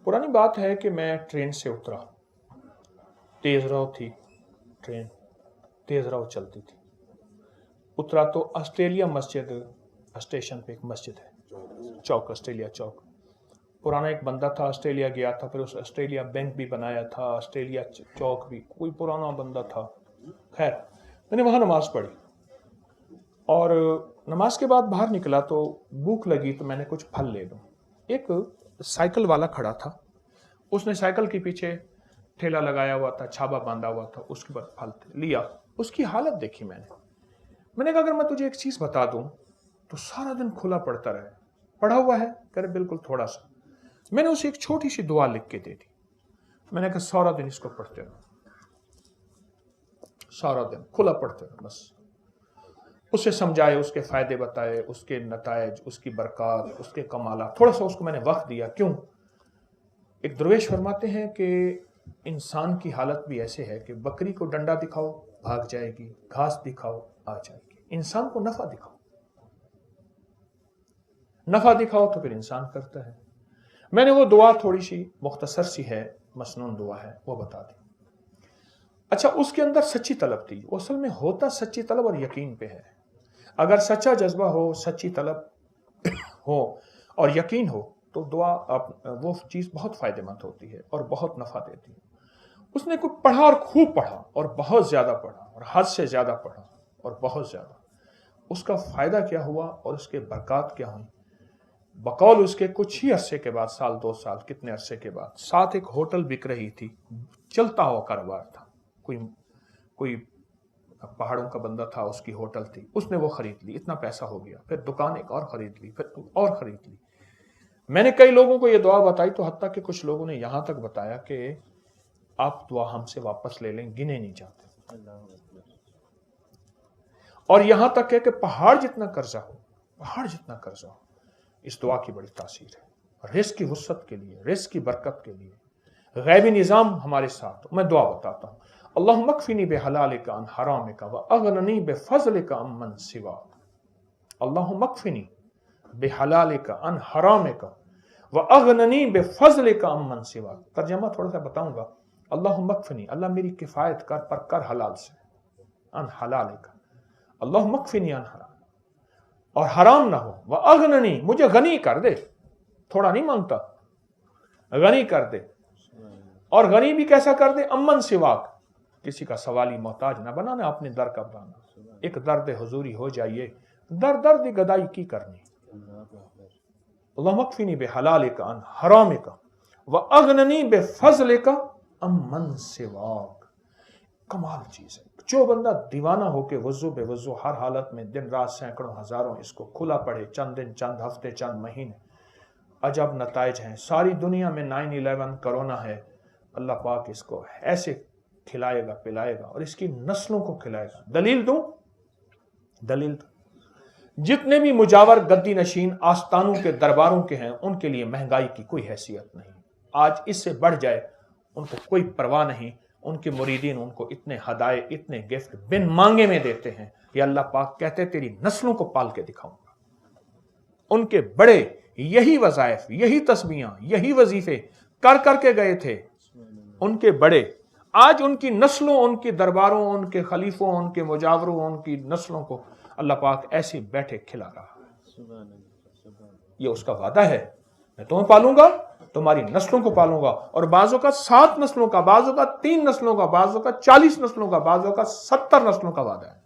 पुरानी बात है कि मैं ट्रेन से उतरा, तेज़ रफ्तार थी ट्रेन, तेज़ रफ्तार चलती थी। उतरा तो ऑस्ट्रेलिया मस्जिद स्टेशन पे एक मस्जिद है, चौक, ऑस्ट्रेलिया चौक। पुराना एक बंदा था, ऑस्ट्रेलिया गया था, फिर उस ऑस्ट्रेलिया बैंक भी बनाया था, ऑस्ट्रेलिया चौक भी, कोई पुराना बंदा था। खैर, मैंने वहाँ नमाज़ पढ़ी और नमाज के बाद बाहर निकला तो भूख लगी तो मैंने कुछ फल ले लूँ। एक साइकिल वाला खड़ा था, उसने साइकिल के पीछे ठेला लगाया हुआ था, छाबा बांधा हुआ था, उसके बाद फल लिया। उसकी हालत देखी मैंने कहा अगर मैं तुझे एक चीज़ बता दूं तो सारा दिन खुला पड़ता रहे। पढ़ा हुआ है? कह रहे बिल्कुल थोड़ा सा। मैंने उसे एक छोटी सी दुआ लिख के दे दी। मैंने कहा सारा दिन इसको पढ़ते रहो, सारा दिन खुला पढ़ते रहो बस। उसे समझाए, उसके फायदे बताए, उसके नतायज, उसकी बरकत, उसके कमाला, थोड़ा सा उसको मैंने वक्त दिया। क्यों? एक दरवेश फरमाते हैं कि इंसान की हालत भी ऐसे है कि बकरी को डंडा दिखाओ भाग जाएगी, घास दिखाओ आ जाएगी। इंसान को नफा दिखाओ, नफा दिखाओ तो फिर इंसान करता है। मैंने वो दुआ थोड़ी सी मुख्तसर सी है, मसनून दुआ है, वो बता दी। अच्छा, उसके अंदर सच्ची तलब थी। वो असल में होता सच्ची तलब और यकीन पे है। अगर सच्चा जज्बा हो, सच्ची तलब हो और यकीन हो तो दुआ वो चीज़ बहुत फ़ायदेमंद होती है और बहुत नफ़ा देती है। उसने कुछ पढ़ा और खूब पढ़ा और बहुत ज़्यादा पढ़ा और हद से ज़्यादा पढ़ा और बहुत ज़्यादा। उसका फ़ायदा क्या हुआ और उसके बरकत क्या हुई? बकौल उसके कुछ ही अरसे के बाद, साल 2 साल कितने अरसे के बाद, साथ एक होटल बिक रही थी, चलता हुआ कारोबार था। कोई पहाड़ों का बंदा था, उसकी होटल थी, उसने वो खरीद ली, इतना पैसा हो गया। फिर दुकान एक और खरीद ली, फिर और खरीद ली। मैंने कई लोगों को ये दुआ बताई तो हत्ता कि कुछ लोगों ने यहाँ तक बताया कि आप दुआ हमसे वापस ले लें, गिने नहीं जाते। और यहाँ तक है कि पहाड़ जितना कर्जा हो, इस दुआ की बड़ी तासीर है। रिज़्क़ की वुसअत के लिए, रिज़्क़ की बरकत के लिए, गैबी निज़ाम हमारे साथ। मैं दुआ बताता हूँ। अल्लाहुम्मा अक्फ़िनी बिहलालिका अन हरामिका व अग़निनी बिफ़ज़लिका अम्मन सिवाक। अल्लाहुम्मा अक्फ़िनी बिहलालिका अन हरामिका व अग़निनी बिफ़ज़लिका अम्मन सिवाक। तर्जमा थोड़ा सा बताऊंगा। अल्लाहुम्मा अक्फ़िनी, अल्लाह मेरी किफ़ायत कर, पर कर हलाल से, अन हलालिका, अल्लाहुम्मा अक्फ़िनी अन हराम, और हराम ना हो। व अग़निनी, मुझे गनी कर दे, थोड़ा नहीं मांगता, गनी कर दे। और गनी भी कैसा कर दे? अम्मन सिवाक, किसी का सवाली मोहताज ना बनाना, अपने दर का बनाना। एक दर्द हुजूरी हो जाइए, दर्द गदाई की करनी। अल्लाहुम्मा अक्फ़िनी बिहलालिका अन हरामिका व अग़निनी बिफ़ज़लिका अम्मन सिवाक। कमाल चीज़ है। जो बंदा दीवाना होके वज़ू बेवज़ू हर हालत में दिन रात सैकड़ों हजारों इसको खुला पड़े, चंद दिन, चंद हफ्ते, चंद महीने, अजब नताइज हैं। सारी दुनिया में 9/11 कोरोना है, अल्लाह पाक इसको ऐसे खिलाएगा पिलाएगा और इसकी नस्लों को खिलाएगा। दलील दूं? जितने भी मुजावर गद्दी नशीन आस्तानों के दरबारों के हैं, उनके लिए महंगाई की कोई हैसियत नहीं। आज इससे बढ़ जाए उनको कोई परवाह नहीं। उनके मुरीदीन उनको इतने हदाए, इतने गिफ्ट बिन मांगे में देते हैं। ये अल्लाह पाक कहते तेरी नस्लों को पाल के दिखाऊंगा। उनके बड़े यही वज़ाइफ, यही तस्बीहां, यही वजीफे कर करके गए थे उनके बड़े। आज उनकी नस्लों, उनके दरबारों, उनके खलीफों, उनके मुजावरों, उनकी नस्लों को अल्लाह पाक ऐसे बैठे खिला रहा है। ये उसका वादा है, मैं तुम्हें पालूंगा, तुम्हारी नस्लों को पालूंगा। और बाजों का 7 नस्लों का, बाजों का 3 नस्लों का, बाजों का 40 नस्लों का, बाजों का 70 नस्लों का वादा है।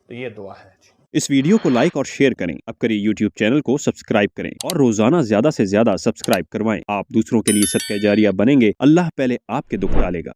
तो ये दुआ है। इस वीडियो को लाइक और शेयर करें। अब करिए YouTube चैनल को सब्सक्राइब करें और रोजाना ज्यादा से ज्यादा सब्सक्राइब करवाएं। आप दूसरों के लिए सदका जारिया बनेंगे। अल्लाह पहले आपके दुख टालेगा।